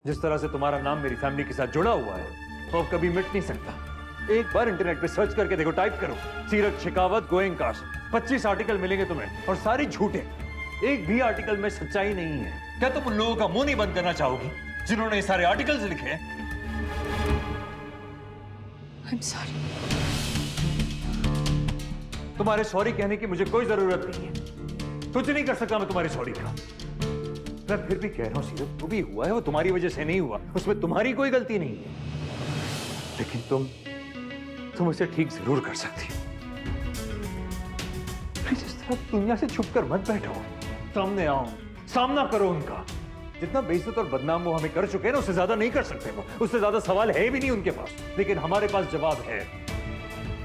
जिस तरह से तुम्हारा नाम मेरी फैमिली के साथ जुड़ा हुआ है वो कभी मिट नहीं सकता। एक बार इंटरनेट पे सर्च करके देखो, टाइप करो सीरत शेखावत गोइंकास, 25 आर्टिकल मिलेंगे तुम्हें और सारे झूठे। एक भी आर्टिकल में सच्चाई नहीं है। क्या तुम उन लोगों का मुंह नहीं बंद करना चाहोगी जिन्होंने ये सारे आर्टिकल्स लिखे हैं? I'm sorry. तुम्हारे सॉरी कहने की मुझे कोई जरूरत नहीं है। कुछ नहीं कर सकता मैं तुम्हारी सॉरी का। मैं फिर भी कह रहा हूं सीरत, जो भी हुआ है वो तुम्हारी वजह से नहीं हुआ, उसमें तुम्हारी कोई गलती नहीं है। लेकिन तुम उसे ठीक जरूर कर सकती हो। प्लीज इस तरह दुनिया से छुप कर मत बैठो, सामने आओ, सामना करो उनका। जितना बेइज्जत और बदनाम वो हमें कर चुके हैं ना, उससे ज्यादा नहीं कर सकते वो। उससे ज्यादा सवाल है भी नहीं उनके पास, लेकिन हमारे पास जवाब है।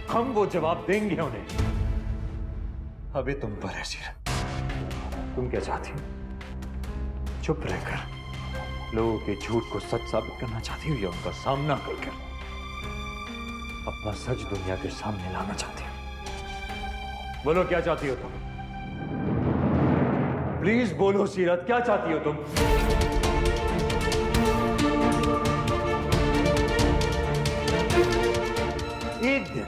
हम वो जवाब देंगे उन्हें। अभी तुम पर है सीरत, तुम क्या चाहती हो? चुप रहकर लोगों के झूठ को सच साबित करना चाहती हो या उनका सामना करके अपना सच दुनिया के सामने लाना चाहती हो? बोलो क्या चाहती हो तुम? प्लीज बोलो सीरत, क्या चाहती हो तुम? एक दिन,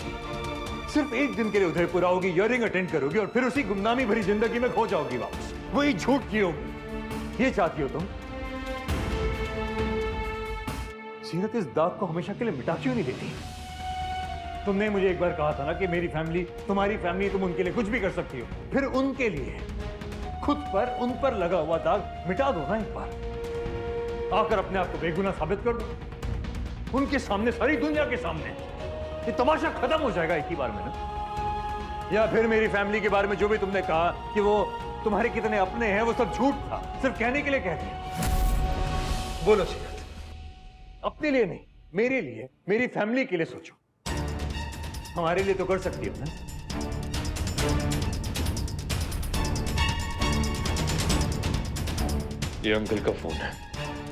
सिर्फ एक दिन के लिए उदयपुर आओगी, इयरिंग अटेंड करोगी और फिर उसी गुमनामी भरी जिंदगी में खो जाओगी वापस। वही झूठ की होगी। ये चाहती हो तुम? सीरत इस दाग को हमेशा के लिए मिटा क्यों नहीं देती? तुमने मुझे एक बार कहा था ना कि मेरी फैमिली तुम्हारी फैमिली, तुम उनके लिए कुछ भी कर सकती हो। फिर उनके लिए खुद पर, उन पर लगा हुआ दाग मिटा दो ना एक बार। आकर अपने आप को बेगुनाह साबित कर दो उनके सामने, सारी दुनिया के सामने। ये तमाशा खत्म हो जाएगा एक ही बार में ना। या फिर मेरी फैमिली के बारे में जो भी तुमने कहा कि वो तुम्हारे कितने अपने हैं, वो सब झूठ था, सिर्फ कहने के लिए कह दिया। बोलो सीरत, अपने लिए नहीं, मेरे लिए, मेरी फैमिली के लिए सोचो। हमारे लिए तो कर सकती हो ना? ये अंकल का फोन है,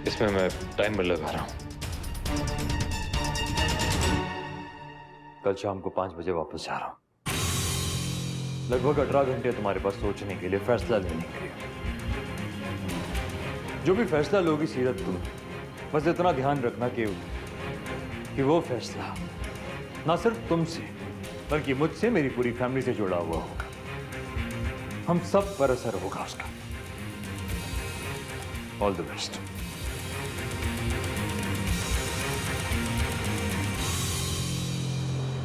इसमें मैं टाइमर लगा रहा हूं। कल शाम को 5 बजे वापस जा रहा हूं। लगभग 18 घंटे तुम्हारे पास सोचने के लिए, फैसला लेने के लिए। जो भी फैसला लोगी सीरत, तुम बस इतना ध्यान रखना कि वो फैसला ना सिर्फ तुमसे बल्कि मुझसे, मेरी पूरी फैमिली से जुड़ा हुआ होगा। हम सब पर असर होगा उसका। All the best.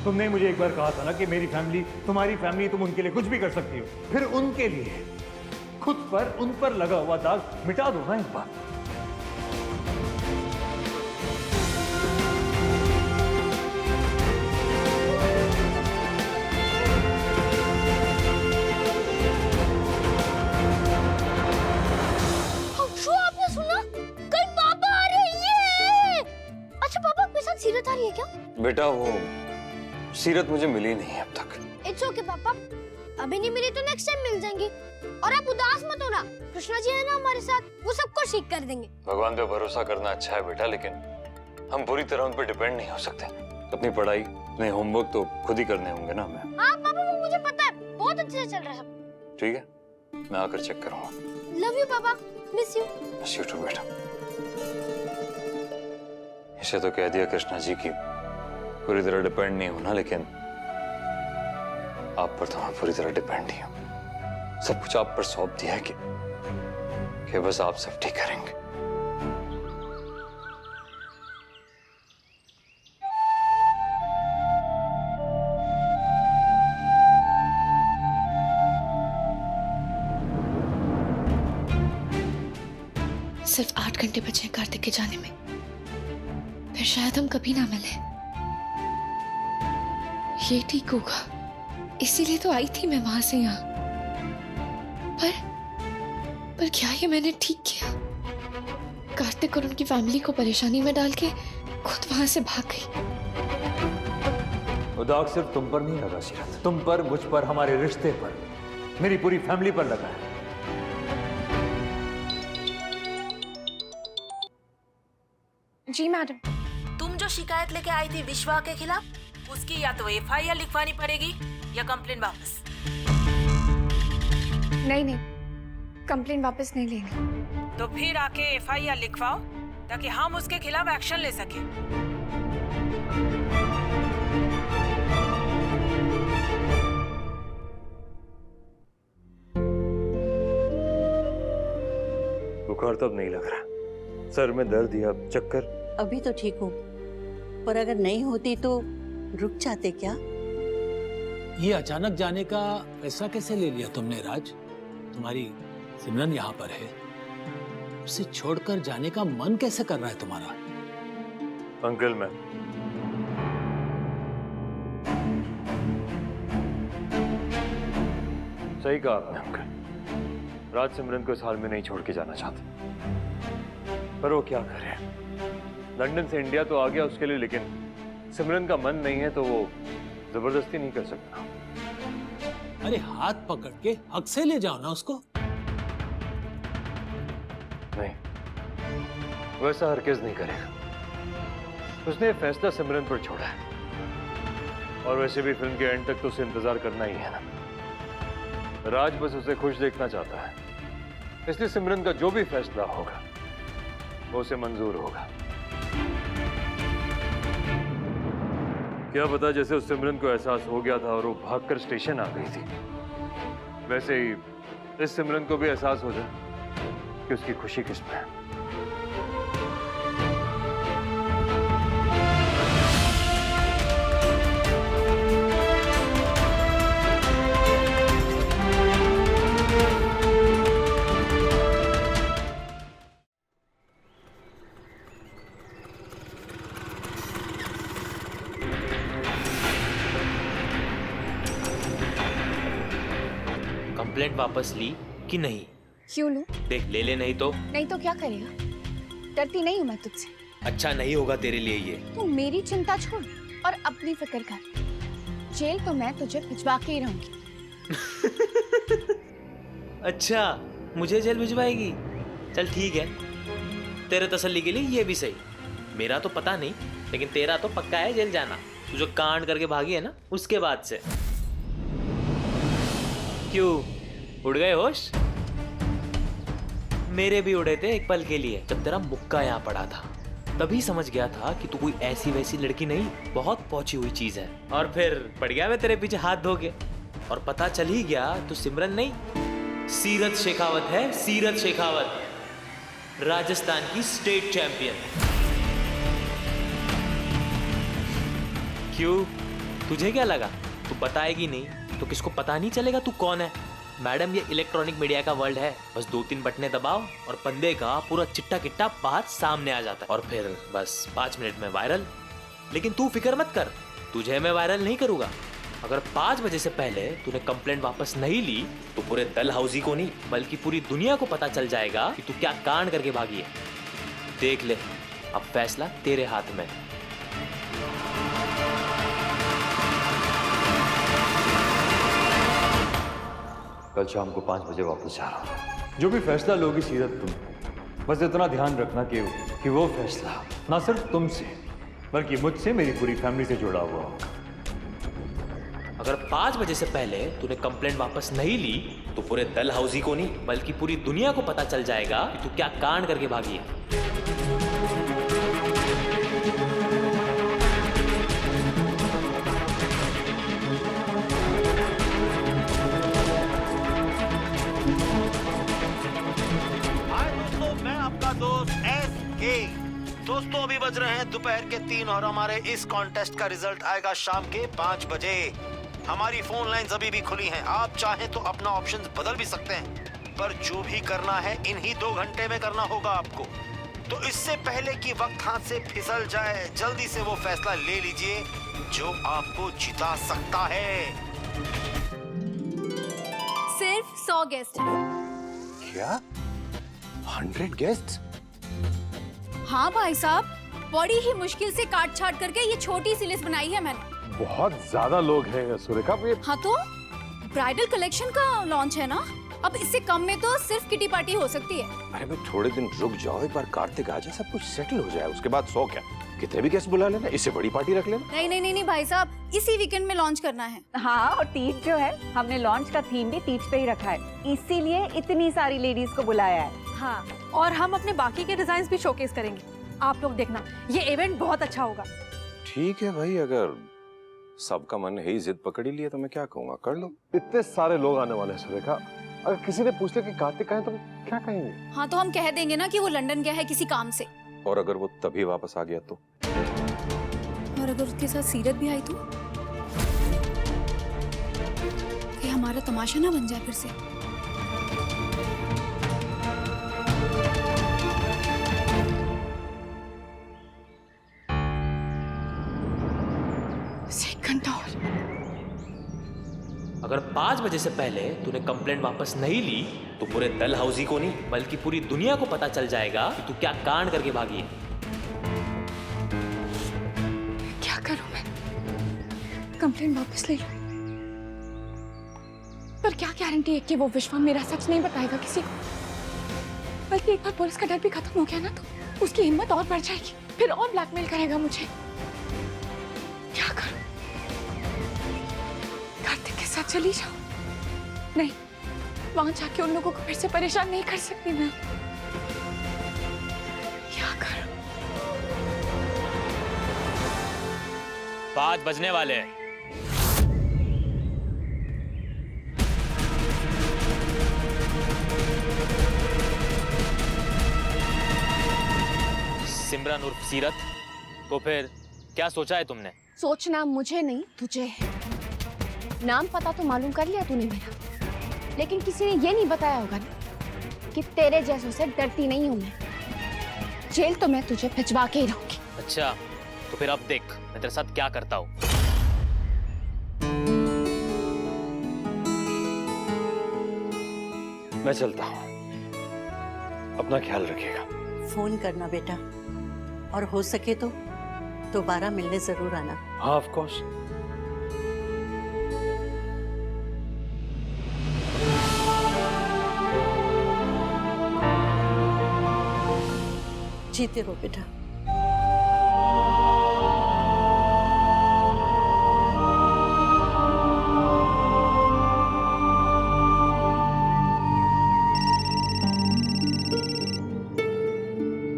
तुमने मुझे एक बार कहा था ना कि मेरी फैमिली तुम्हारी फैमिली, तुम उनके लिए कुछ भी कर सकती हो। फिर उनके लिए खुद पर, उन पर लगा हुआ दाग मिटा दो ना एक बार। आपने सुना? कल पापा आ रहे हैं। अच्छा, पापा आपके साथ सीरत आ रही है क्या? बेटा वो सीरत मुझे मिली नहीं है अब तक। इट्स ओके पापा, अभी नहीं मिली तो नेक्स्ट टाइम मिल जाएंगी। और आप उदास मत होना, कृष्णा जी है ना हमारे साथ, वो सबको ठीक कर देंगे। भगवान पे भरोसा करना अच्छा है बेटा, लेकिन हम पूरी तरह उन पर डिपेंड नहीं हो सकते। अपनी पढ़ाई, अपने होमवर्क तो खुद ही करने होंगे ना हमें। हाँ पापा, वो मुझे पता है, बहुत अच्छे से चल रहा है सब। ठीक है, मैं आकर चेक करूंगा। Love you papa, miss you. Miss you too बेटा। इसे तो कह दिया कृष्णा जी की पूरी तरह डिपेंड नहीं होना, लेकिन आप पर तो मैं पूरी तरह डिपेंड नहीं हूं। सब कुछ आप पर सौंप दिया है कि बस आप सब ठीक करेंगे। सिर्फ 8 घंटे बचे हैं कार्तिक के जाने में, फिर शायद हम कभी ना मिले। ये ठीक होगा, इसीलिए तो आई थी मैं वहां से यहाँ। पर क्या ये मैंने ठीक किया? कार्तिक और उनकी फैमिली को परेशानी में डाल के खुद वहां से भाग गई। वो दाग सिर्फ तुम पर नहीं लगा सीरत, तुम पर, मुझ पर, हमारे रिश्ते पर, मेरी पूरी फैमिली पर लगा है। जी मैडम। तुम जो शिकायत लेके आई थी विश्वा के खिलाफ, उसकी या तो FIR लिखवानी पड़ेगी या कंप्लेन वापस। नहीं, कंप्लेन वापस नहीं लेनी। तो फिर आके FIR लिखवाओ, ताकि हम उसके खिलाफ एक्शन ले सके। बुखार तो अब नहीं लग रहा, सर में दर्द या चक्कर? अभी तो ठीक हूँ, पर अगर नहीं होती तो रुक जाते क्या? ये अचानक जाने का फैसला कैसे ले लिया तुमने राज? तुम्हारी सिमरन यहाँ पर है, उसे छोड़कर जाने का मन कैसे कर रहा है तुम्हारा? अंकल मैं सही कहा आपने अंकल, राज सिमरन को इस हाल में नहीं छोड़ के जाना चाहते, पर वो क्या करे। लंदन से इंडिया तो आ गया उसके लिए, लेकिन सिमरन का मन नहीं है तो वो जबरदस्ती नहीं कर सकता। अरे हाथ पकड़ के हक से ले जाओ ना उसको। नहीं, वैसा हरगिज नहीं करेगा। उसने ये फैसला सिमरन पर छोड़ा है, और वैसे भी फिल्म के एंड तक तो उसे इंतजार करना ही है ना। राज बस उसे खुश देखना चाहता है, इसलिए सिमरन का जो भी फैसला होगा वो उसे मंजूर होगा। क्या पता जैसे उस सिमरन को एहसास हो गया था और वो भागकर स्टेशन आ गई थी, वैसे ही इस सिमरन को भी एहसास हो जाए कि उसकी खुशी किसमें है। कंप्लेंट वापस ली कि नहीं? क्यों लूं? देख ले नहीं तो? नहीं तो क्या करेगा? डरती नहीं हूँ मैं तुझसे। अच्छा नहीं होगा तेरे लिए ये। तू मेरी चिंता छोड़ और अपनी फिक्र कर। जेल तो मैं तुझे भिजवा के ही रहूंगी। अच्छा मुझे जेल भिजवाएगी? चल ठीक है, तेरे तसल्ली के लिए ये भी सही। मेरा तो पता नहीं, लेकिन तेरा तो पक्का है जेल जाना। तू जो कांड करके भागी है ना, उसके बाद से। क्यों उड़ गए होश? मेरे भी उड़े थे एक पल के लिए, जब तेरा मुक्का यहाँ पड़ा था। तभी समझ गया था कि तू कोई ऐसी वैसी लड़की नहीं, बहुत पहुंची हुई चीज है। और फिर पड़ गया मैं तेरे पीछे हाथ धो के, और पता चल ही गया तू सिमरन नहीं, सीरत शेखावत है। सीरत शेखावत, राजस्थान की स्टेट चैंपियन। क्यों, तुझे क्या लगा तू बताएगी नहीं तो किसको पता नहीं चलेगा तू कौन है? मैडम ये इलेक्ट्रॉनिक मीडिया का वर्ल्ड है, बस 2-3 बटने दबाओ और बंदे का पूरा चिट्टा किट्टा बाहर सामने आ जाता है, और फिर बस 5 मिनट में वायरल। लेकिन तू फिक्र मत कर, तुझे मैं वायरल नहीं करूंगा। अगर 5 बजे से पहले तूने कंप्लेंट वापस नहीं ली तो पूरे दल हाउसी को नहीं बल्कि पूरी दुनिया को पता चल जाएगा कि तू क्या कांड करके भागी है। देख ले, अब फैसला तेरे हाथ में। कल शाम को 5 बजे वापस जा रहा हूँ। जो भी फैसला लोगी सीरत तुम, बस इतना ध्यान रखना कि वो फैसला ना सिर्फ तुमसे बल्कि मुझसे, मेरी पूरी फैमिली से जुड़ा हुआ होगा। अगर 5 बजे से पहले तूने कंप्लेंट वापस नहीं ली तो पूरे दल हाउसी को नहीं बल्कि पूरी दुनिया को पता चल जाएगा कि तू क्या कांड करके भागी है। मैं आपका दोस्त SK। दोस्तों अभी बज रहे हैं दोपहर के 3 और हमारे इस कॉन्टेस्ट का रिजल्ट आएगा शाम के 5 बजे। हमारी फोन लाइंस अभी भी खुली हैं, आप चाहें तो अपना ऑप्शंस बदल भी सकते हैं, पर जो भी करना है इन्हीं 2 घंटे में करना होगा आपको। तो इससे पहले कि वक्त हाथ से फिसल जाए, जल्दी से वो फैसला ले लीजिए जो आपको जिता सकता है। सिर्फ 100 गेस्ट हैं। क्या 100 गेस्ट? हाँ भाई साहब, बड़ी ही मुश्किल से काट छाट करके ये छोटी सी लिस्ट बनाई है मैंने। बहुत ज्यादा लोग हैं सुरेखा। हाँ तो ब्राइडल कलेक्शन का लॉन्च है ना, अब इससे कम में तो सिर्फ किटी पार्टी हो सकती है। अरे भाई थोड़े दिन रुक जाओ, एक बार कार्तिक आ जाए, सब कुछ सेटल हो जाए, उसके बाद 100 क्या, कितने भी गेस्ट बुला लेना, इससे बड़ी पार्टी रख लेना। नहीं भाई साहब, इसी वीकेंड में लॉन्च करना है। हाँ, और तीज जो है, हमने लॉन्च का थीम भी तीज पे ही रखा है, इसीलिए इतनी सारी लेडीज को बुलाया है। हाँ, और हम अपने बाकी के डिजाइन भी शोकेस करेंगे। आप लोग देखना, ये इवेंट बहुत अच्छा होगा। ठीक है भाई, अगर सबका मन है ही, जिद पकड़ ही लिया तो मैं क्या कहूँगा, कर लो। इतने सारे लोग आने वाले हैं सुरेखा, अगर किसी ने पूछ लिया कि कार्तिक कहाँ है तो क्या कहेंगे? हाँ तो हम कह देंगे ना कि वो लंदन गया है किसी काम से। और अगर वो तभी वापस आ गया तो? और अगर उसके साथ सीरत भी आई तो? कि हमारा तमाशा ना बन जाए फिर से। एक घंटा और। अगर 5 बजे से पहले तूने कंप्लेंट वापस नहीं ली तो पूरे दल हाउसी को नहीं बल्कि पूरी दुनिया को पता चल जाएगा कि तू क्या कांड करके भागी है। क्या करूं मैं? कंप्लेंट वापस ले लूं? पर क्या गारंटी है कि वो विश्वा मेरा सच नहीं बताएगा किसी को? बल्कि एक बार पुलिस का डर भी खत्म हो गया ना तो उसकी हिम्मत और बढ़ जाएगी, फिर और ब्लैकमेल करेगा मुझे। क्या करूं? कार्तिक के साथ चली जाऊं? नहीं, वहां जाके उन लोगों को फिर से परेशान नहीं कर सकती मैं। क्या करूं? 5 बजने वाले हैं। सिमरन उर्फ सीरत, तो फिर क्या सोचा है तुमने? सोचना मुझे नहीं तुझे है। नाम पता तो मालूम कर लिया तूने मेरा, लेकिन किसी ने ये नहीं बताया होगा ना कि तेरे जैसों से डरती नहीं हूं मैं। जेल तो मैं तुझे भिजवा के ही रहूंगी। अच्छा, तो फिर अब देख मैं तेरे साथ क्या करता हूँ। मैं चलता हूँ, अपना ख्याल रखिएगा। फोन करना बेटा, और हो सके तो दोबारा मिलने जरूर आना। हाँ ऑफ कोर्स। जीते रहो बेटा।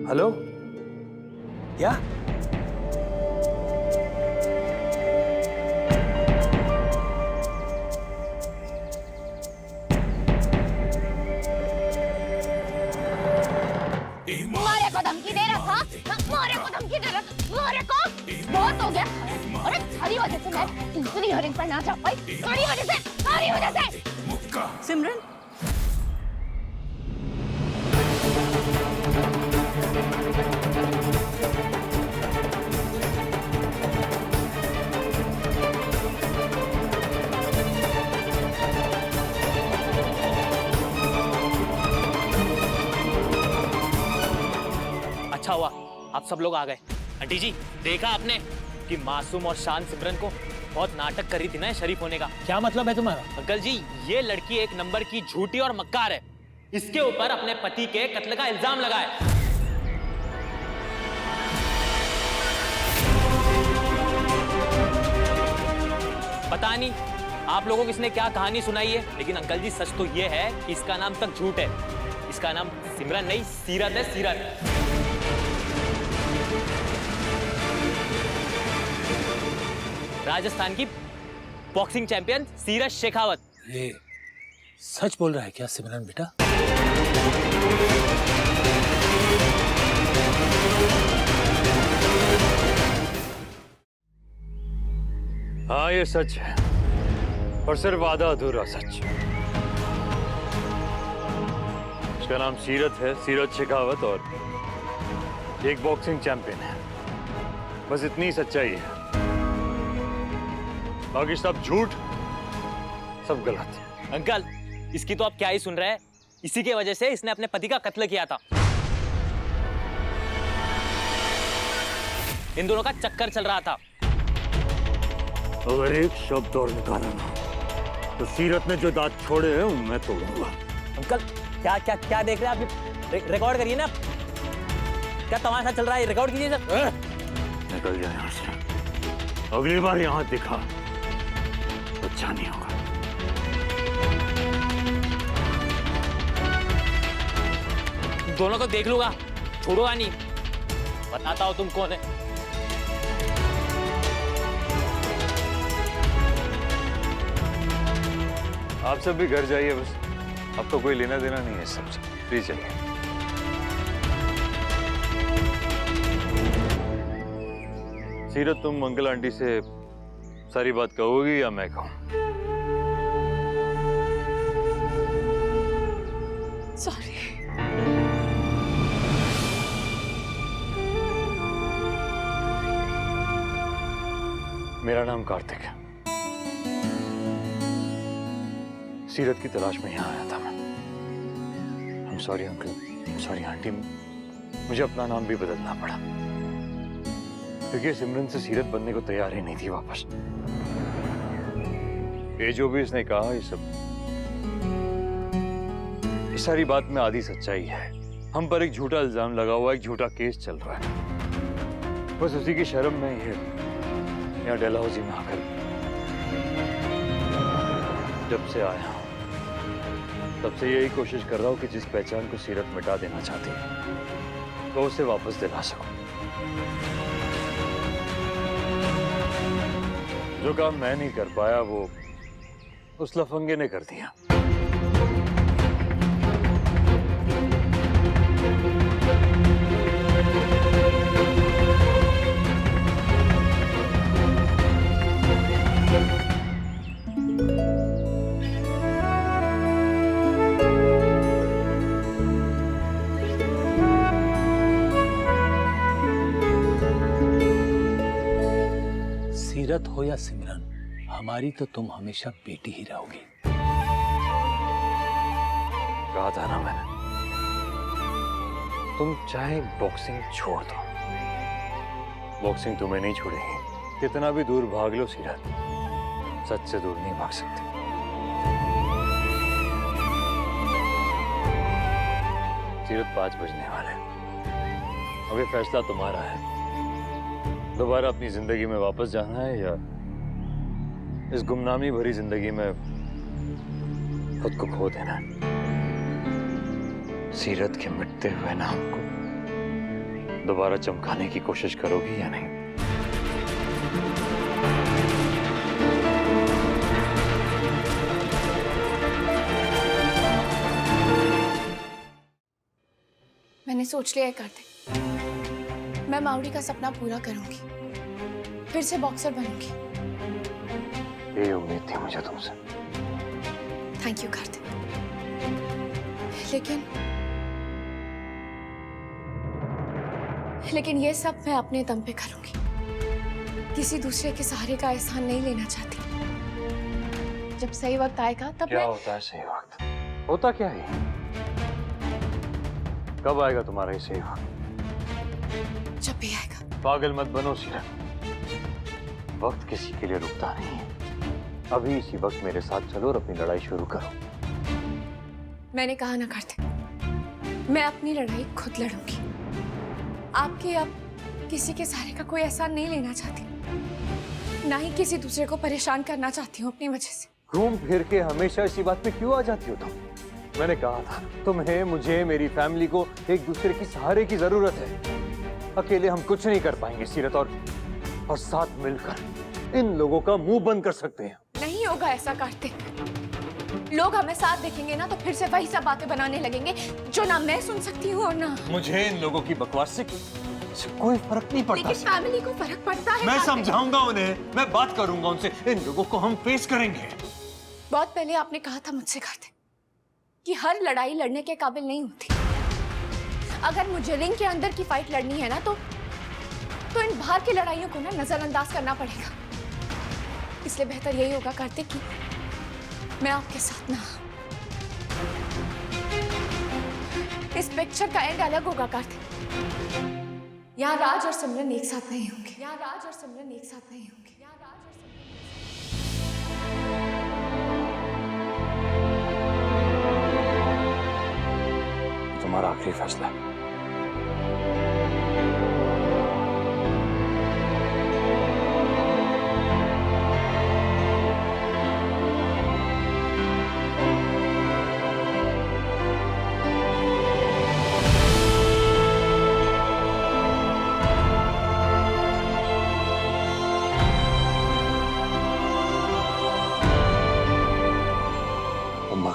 हेलो, क्या? मारे को धमकी दे रहा था, मारे को धमकी दे रहा था, मारे को बहुत हो गया। अरे सारी वजह से मैं दूसरी हरिन पर ना जा पाई, सारी वजह से। सिमरन, अच्छा हुआ आप सब लोग आ गए। आंटी जी, देखा आपने कि मासूम और शान सिमरन को बहुत नाटक कर रही थी ना शरीफ होने का। क्या मतलब है तुम्हारा? अंकल जी, ये लड़की एक नंबर की झूठी और मक्कार है। इसके ऊपर अपने पति के कत्ल का इल्जाम लगाए। पता नहीं आप लोगों को इसने क्या कहानी सुनाई है, लेकिन अंकल जी सच तो ये है कि इसका नाम तक झूठ है। इसका नाम सिमरन नहीं सीरत है, सीरत। राजस्थान की बॉक्सिंग चैंपियन सीरत शेखावत। ये सच बोल रहा है क्या सिमरन बेटा? हाँ ये सच है, और सिर्फ आधा अधूरा सच। उसका नाम सीरत है, सीरत शेखावत, और एक बॉक्सिंग चैंपियन है। बस इतनी सच्चाई है, बाकी सब झूठ, सब गलत। अंकल, इसकी तो आप क्या ही सुन रहे हैं। इसी की वजह से इसने अपने पति का कत्ल किया था। इन दोनों का चक्कर चल रहा था। अगर एक शब्द और निकाला ना तो सीरत ने जो दांत छोड़े हैं मैं तोड़ूंगा। अंकल, क्या क्या क्या देख रहे हैं आप? रिकॉर्ड करिए ना। क्या तमाशा चल रहा है, रिकॉर्ड कीजिए सर। निकल जाए यहाँ से, अगली बार यहाँ दिखा तो अच्छा नहीं होगा। दोनों को देख लूंगा, छोड़ूंगा नहीं। बताता हूँ तुम कौन है। आप सब भी घर जाइए बस, अब तो कोई लेना देना नहीं है इस सबसे। प्लीज चलिए। सीरत, तुम अंकल आंटी से सारी बात कहोगी या मैं कहूँ? सॉरी। मेरा नाम कार्तिक है। सीरत की तलाश में यहाँ आया था मैं। I'm sorry uncle, sorry aunty, मुझे अपना नाम भी बदलना पड़ा क्योंकि सिमरन से सीरत बनने को तैयार ही नहीं थी वापस। ये जो भी इसने कहा, ये सारी बात में आधी सच्चाई है। हम पर एक झूठा इल्जाम लगा हुआ, एक झूठा केस चल रहा है। बस उसी की शर्म में ये यहाँ डलहौजी में आकर जब से आया हूं तब से यही कोशिश कर रहा हूं कि जिस पहचान को सीरत मिटा देना चाहती है तो उसे वापस दिला सकूं। जो काम मैं नहीं कर पाया वो उस लफंगे ने कर दिया। सीरत हो या सिमरन, हमारी तो तुम हमेशा बेटी ही रहोगी। कहा था ना मैंने, तुम चाहे बॉक्सिंग छोड़ दो, बॉक्सिंग तुम्हें नहीं छोड़ेगी। कितना भी दूर भाग लो सीरत, सच से दूर नहीं भाग सकती। सीरत 5 बजने वाले, अभी फैसला तुम्हारा है। दोबारा अपनी जिंदगी में वापस जाना है या इस गुमनामी भरी जिंदगी में खुद को खो देना है। सीरत के मिटते हुए नाम को दोबारा चमकाने की कोशिश करोगी या नहीं? मैंने सोच लिया है कार्तिक, मैं माउरी का सपना पूरा करूंगी, फिर से बॉक्सर बनूंगी। यही उम्मीद थी मुझे तुमसे। Thank you Kartik. लेकिन ये सब मैं अपने दम पे करूंगी। किसी दूसरे के सहारे का एहसान नहीं लेना चाहती। जब सही वक्त आएगा तब क्या होता है सही वक्त? होता क्या है? कब आएगा तुम्हारा ये सही वक्त? जब भी आएगा। पागल मत बनो सीरत, वक्त किसी के लिए रुकता नहीं है। अभी इसी वक्त मेरे साथ चलो और अपनी लड़ाई शुरू करो। मैंने कहा ना कार्तिक, मैं अपनी लड़ाई खुद लड़ूंगी। आपके अब किसी के सहारे का कोई एहसान नहीं लेना चाहती, ना ही किसी दूसरे को परेशान करना चाहती हूँ अपनी वजह से। घूम फिर के हमेशा इसी बात पे क्यों आ जाती हो तुम? मैंने कहा था तुम्हें, मुझे, मेरी फैमिली को एक दूसरे की सहारे की जरूरत है। अकेले हम कुछ नहीं कर पाएंगे सीरत, और साथ मिलकर इन लोगों का मुंह बंद कर सकते हैं। नहीं होगा ऐसा कार्तिक। लोग हमें साथ देखेंगे ना तो फिर से वही सब बातें बनाने लगेंगे जो ना मैं सुन सकती हूँ और ना। मुझे इन लोगों की बकवास से कोई फर्क नहीं पड़ता। लेकिन फैमिली को फर्क पड़ता है। मैं समझाऊंगा उन्हें, मैं बात करूंगा उनसे, इन लोगों को हम फेस करेंगे। बहुत पहले आपने कहा था मुझसे कार्तिक कि हर लड़ाई लड़ने के काबिल नहीं होती। अगर मुझे रिंग के अंदर की फाइट लड़नी है ना तो इन बाहर की लड़ाइयों को ना नजरअंदाज करना पड़ेगा। इसलिए बेहतर यही होगा कार्तिक कि मैं आपके साथ ना। इस पिक्चर का एंड अलग होगा कार्तिक। यहाँ राज और सिमरन एक साथ नहीं होंगे। यहाँ राज और सिमरन एक साथ नहीं होंगे। यहाँ राज और सिमरन। तुम्हारा आखिरी फैसला है।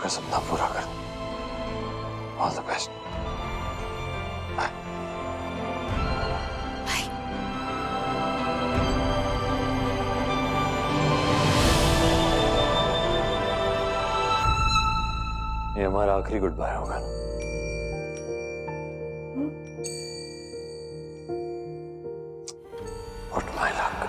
का सपना पूरा कर। All the best. बाय। ये हमारा आखिरी गुड बाय होगा ना? What my luck.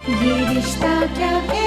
ये रिश्ता क्या है